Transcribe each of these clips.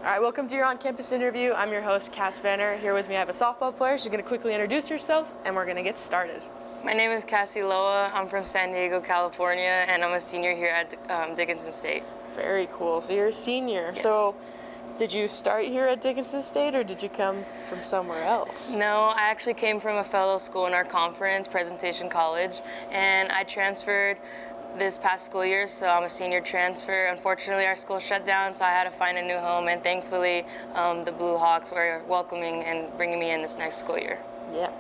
All right, welcome to your on-campus interview. I'm your host, Venner. Here with me, I have a softball player. She's going to quickly introduce herself, and we're going to get started. My name is Cassy. I'm from San Diego, California, and I'm a senior here at Dickinson State. Very cool. So you're a senior. Yes. So did you start here at Dickinson State, or did you come from somewhere else? No, I actually came from a fellow school in our conference, Presentation College, and I transferred this past school year, so I'm a senior transfer. Unfortunately, our school shut down, so I had to find a new home, and thankfully, the Blue Hawks were welcoming and bringing me in this next school year. Yeah.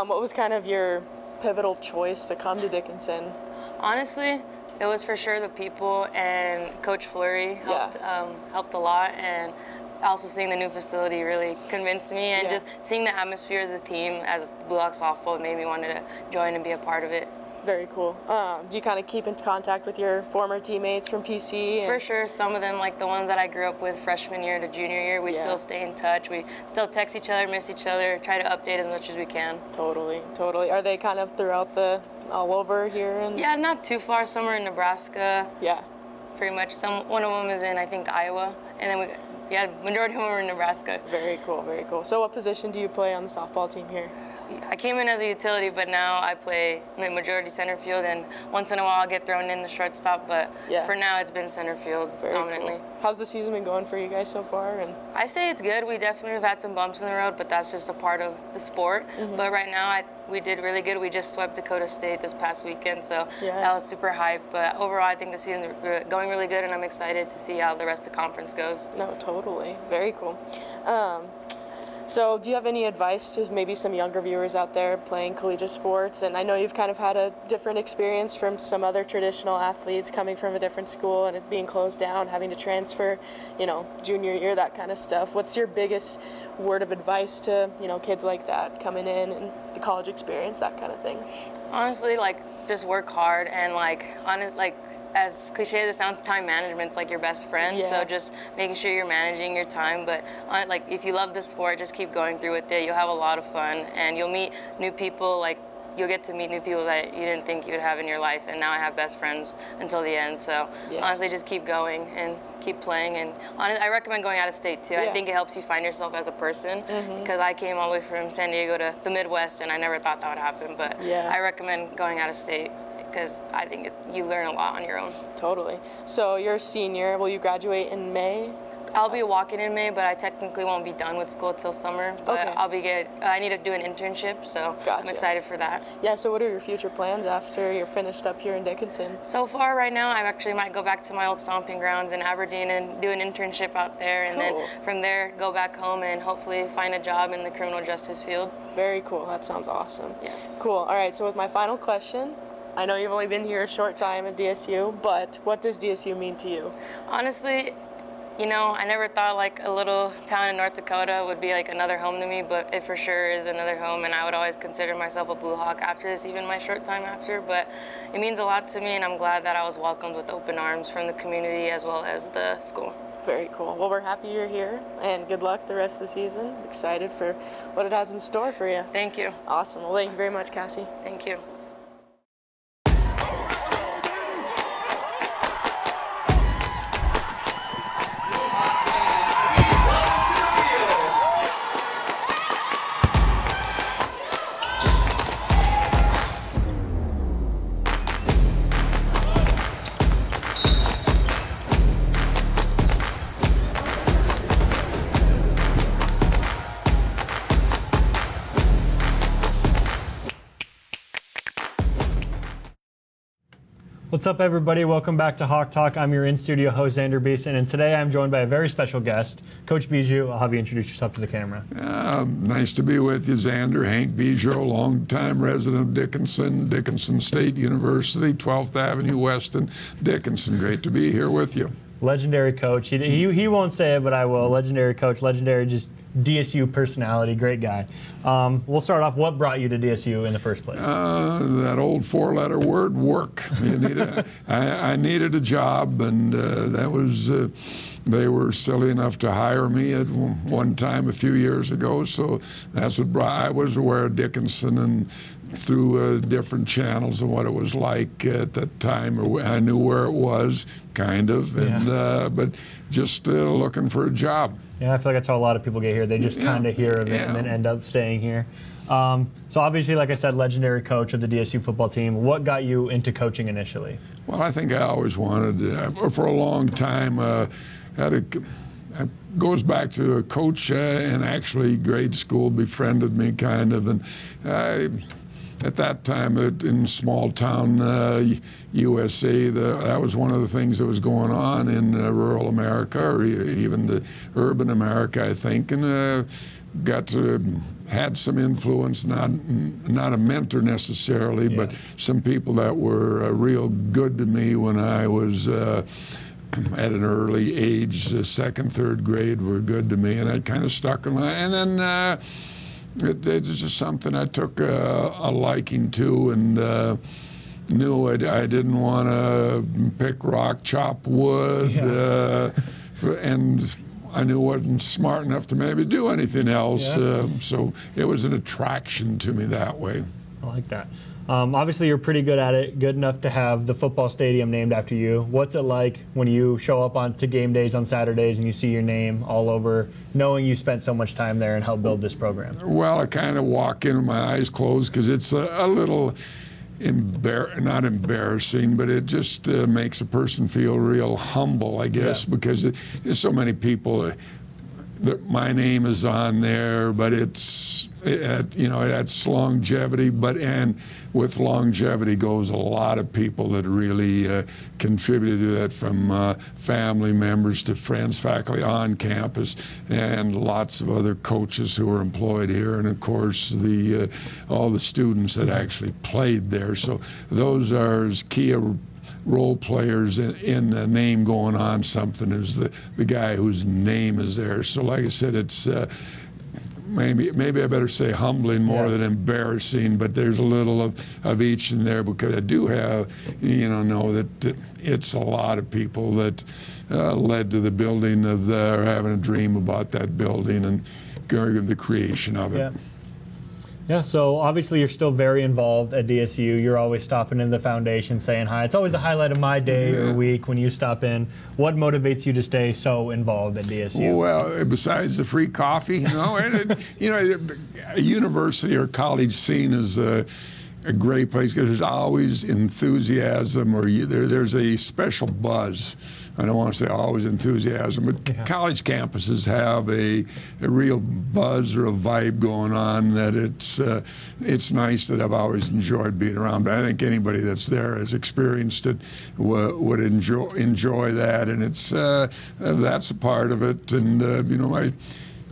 What was kind of your pivotal choice to come to Dickinson? Honestly, it was for sure the people, and Coach Fleury helped a lot, and also seeing the new facility really convinced me, and just seeing the atmosphere of the team as Blue Hawks softball made me want to join and be a part of it. Very cool. Do you kind of keep in contact with your former teammates from PC? For sure. Some of them, like the ones that I grew up with freshman year to junior year, we still stay in touch. We still text each other, miss each other, try to update as much as we can. Totally. Are they kind of throughout all over here? Yeah, not too far. Some are in Nebraska. Yeah. Pretty much. One of them is in, I think, Iowa. And then majority of them are in Nebraska. Very cool, very cool. So what position do you play on the softball team here? I came in as a utility, but now I play majority center field, and once in a while I'll get thrown in the shortstop, but for now it's been center field dominantly. Cool. How's the season been going for you guys so far? And I say it's good. We definitely have had some bumps in the road, but that's just a part of the sport. But right now we did really good. We just swept Dacotah State this past weekend, so that was super hype. But overall, I think the season's going really good, and I'm excited to see how the rest of the conference goes. No, totally. Very cool. So do you have any advice to maybe some younger viewers out there playing collegiate sports? And I know you've kind of had a different experience from some other traditional athletes coming from a different school and it being closed down, having to transfer, junior year, that kind of stuff. What's your biggest word of advice to, kids like that coming in and the college experience, that kind of thing? Honestly, just work hard and as cliche as it sounds, time management's like your best friend. So just making sure you're managing your time. But if you love the sport, just keep going through with it. You'll have a lot of fun, and you'll meet new people. You'll get to meet new people that you didn't think you would have in your life. And now I have best friends until the end. So honestly, just keep going and keep playing. And I recommend going out of state too. I think it helps you find yourself as a person. Because I came all the way from San Diego to the Midwest, and I never thought that would happen. But I recommend going out of state, because I think you learn a lot on your own. Totally. So you're a senior. Will you graduate in May? I'll be walking in May, but I technically won't be done with school till summer. But I'll be good. I need to do an internship, so I'm excited for that. Yeah, so what are your future plans after you're finished up here in Dickinson? So far right now, I actually might go back to my old stomping grounds in Aberdeen and do an internship out there, and then from there go back home and hopefully find a job in the criminal justice field. Very cool. That sounds awesome. Yes. Cool. All right, so with my final question, I know you've only been here a short time at DSU, but what does DSU mean to you? Honestly, I never thought a little town in North Dakota would be another home to me, but it for sure is another home, and I would always consider myself a Blue Hawk after this, even my short time after. But it means a lot to me, and I'm glad that I was welcomed with open arms from the community as well as the school. Very cool. Well, we're happy you're here, and good luck the rest of the season. Excited for what it has in store for you. Thank you. Awesome. Well, thank you very much, Cassy. Thank you. What's up, everybody? Welcome back to Hawk Talk. I'm your in-studio host, Xander Beeson, and today I'm joined by a very special guest, Coach Biesiot. I'll have you introduce yourself to the camera. Nice to be with you, Xander. Hank Biesiot, longtime resident of Dickinson State University, 12th Avenue West in Dickinson. Great to be here with you. Legendary coach. He won't say it, but I will. Legendary coach, legendary just DSU personality, great guy. We'll start off. What brought you to DSU in the first place? That old four-letter word, work. I needed a job, and that was. They were silly enough to hire me at one time a few years ago, so that's what brought. I was aware of Dickinson and through different channels and what it was like at that time, or I knew where it was, kind of, and but just looking for a job. Yeah, I feel like that's how a lot of people get here. They just kind of hear of it and then end up staying here. So obviously, like I said, legendary coach of the DSU football team. What got you into coaching initially? Well, I think I always wanted, for a long time, it goes back to a coach in actually grade school befriended me, kind of, and at that time in small town USA, that was one of the things that was going on in rural America, or even the urban America, I think, and got to had some influence, not a mentor necessarily, but some people that were real good to me when I was at an early age, second, third grade, were good to me, and I kind of stuck in line. And then it was just something I took a liking to, and knew I didn't want to pick rock, chop wood, and I knew I wasn't smart enough to maybe do anything else. So it was an attraction to me that way. I like that. Obviously, you're pretty good at it, good enough to have the football stadium named after you. What's it like when you show up to game days on Saturdays and you see your name all over, knowing you spent so much time there and helped build this program? Well, I kind of walk in with my eyes closed because it's a little not embarrassing, but it just makes a person feel real humble, I guess, because there's so many people that my name is on there, but that's longevity, and with longevity goes a lot of people that really contributed to that, from family members to friends, faculty on campus, and lots of other coaches who are employed here, and of course all the students that actually played there. So those are as key role players in a name going on something is the guy whose name is there. So like I said, it's maybe I better say humbling more than embarrassing, but there's a little of each in there, because I do have, know that it's a lot of people that led to the building of having a dream about that building and the creation of it. Yeah, so obviously you're still very involved at DSU. You're always stopping in the foundation, saying hi. It's always the highlight of my day or week when you stop in. What motivates you to stay so involved at DSU? Well, besides the free coffee, a university or college scene is a great place because there's always enthusiasm, or there's a special buzz. I don't want to say always enthusiasm, but college campuses have a real buzz or a vibe going on that it's nice, that I've always enjoyed being around. But I think anybody that's there has experienced it would enjoy that, and it's that's a part of it. And I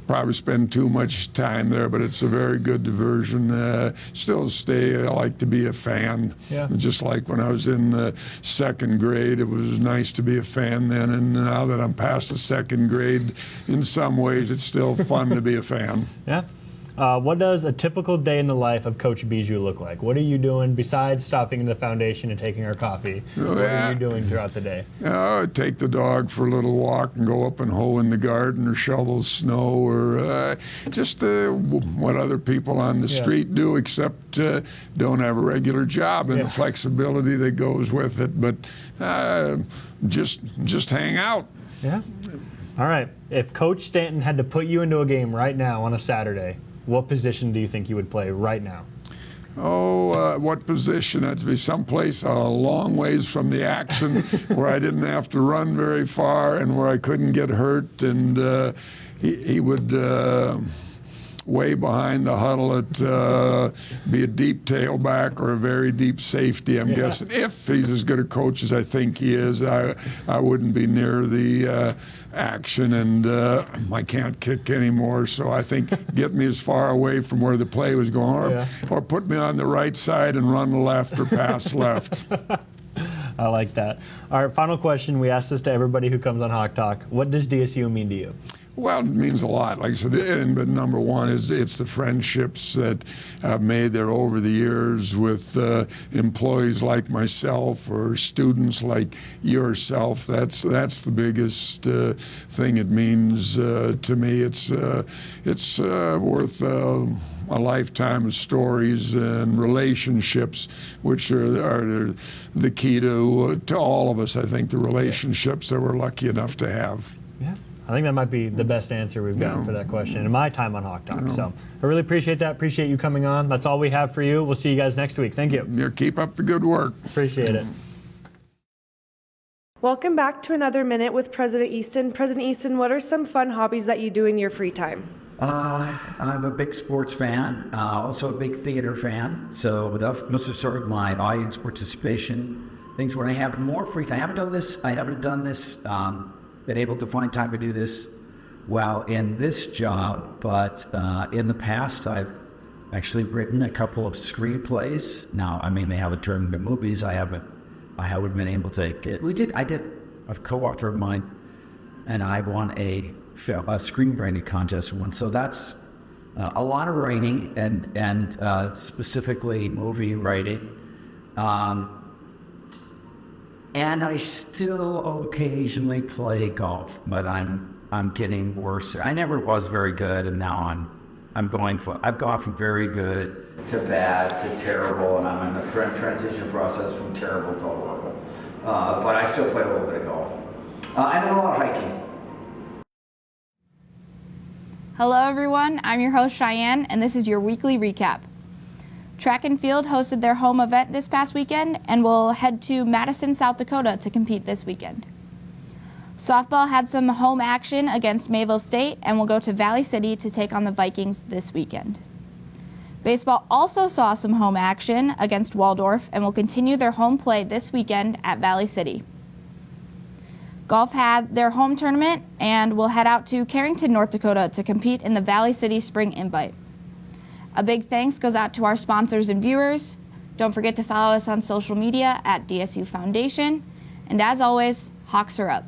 probably spend too much time there, but it's a very good diversion. Still I like to be a fan. Just like when I was in second grade, it was nice to be a fan then, and now that I'm past the second grade, in some ways it's still fun to be a fan. What does a typical day in the life of Coach Biesiot look like? What are you doing besides stopping in the foundation and taking our coffee? What are you doing throughout the day? I take the dog for a little walk and go up and hoe in the garden or shovel snow, or just what other people on the street do, except don't have a regular job and the flexibility that goes with it. But just hang out. All right. If Coach Stanton had to put you into a game right now on a Saturday, what position do you think you would play right now? What position? That'd be someplace a long ways from the action where I didn't have to run very far and where I couldn't get hurt. And he would way behind the huddle be a deep tailback or a very deep safety, I'm guessing. If he's as good a coach as I think he is, I wouldn't be near the action, and I can't kick anymore, so I think get me as far away from where the play was going, or put me on the right side and run left or pass left. I like that. All right, final question. We ask this to everybody who comes on Hawk Talk. What does DSU mean to you? Well, it means a lot. Like I said, but number one is it's the friendships that I've made there over the years with employees like myself or students like yourself. That's the biggest thing it means to me. It's worth a lifetime of stories and relationships, which are the key to all of us. I think the relationships that we're lucky enough to have. Yeah. I think that might be the best answer we've gotten for that question in my time on Hawk Talk. So I really appreciate that. Appreciate you coming on. That's all we have for you. We'll see you guys next week. Thank you. Yeah, keep up the good work. Appreciate it. Welcome back to another minute with President Easton. President Easton, what are some fun hobbies that you do in your free time? I'm a big sports fan, also a big theater fan. So those are sort of my audience participation things where I have more free time. I haven't done this. Been able to find time to do this while in this job, but in the past I've actually written a couple of screenplays. Now, I mean, they haven't turned into movies. I haven't been able to get. I did a co-author of mine, and I won a screenwriting contest once. So that's a lot of writing and specifically movie writing. And I still occasionally play golf, but I'm getting worse. I never was very good, and now I've gone from very good to bad to terrible, and I'm in the transition process from terrible to horrible. But I still play a little bit of golf, and then a lot of hiking. Hello everyone, I'm your host Cheyenne, and this is your weekly recap. Track and Field hosted their home event this past weekend and will head to Madison, South Dakota to compete this weekend. Softball had some home action against Mayville State and will go to Valley City to take on the Vikings this weekend. Baseball also saw some home action against Waldorf and will continue their home play this weekend at Valley City. Golf had their home tournament and will head out to Carrington, North Dakota to compete in the Valley City Spring Invite. A big thanks goes out to our sponsors and viewers. Don't forget to follow us on social media at DSU Foundation. And as always, Hawks are up.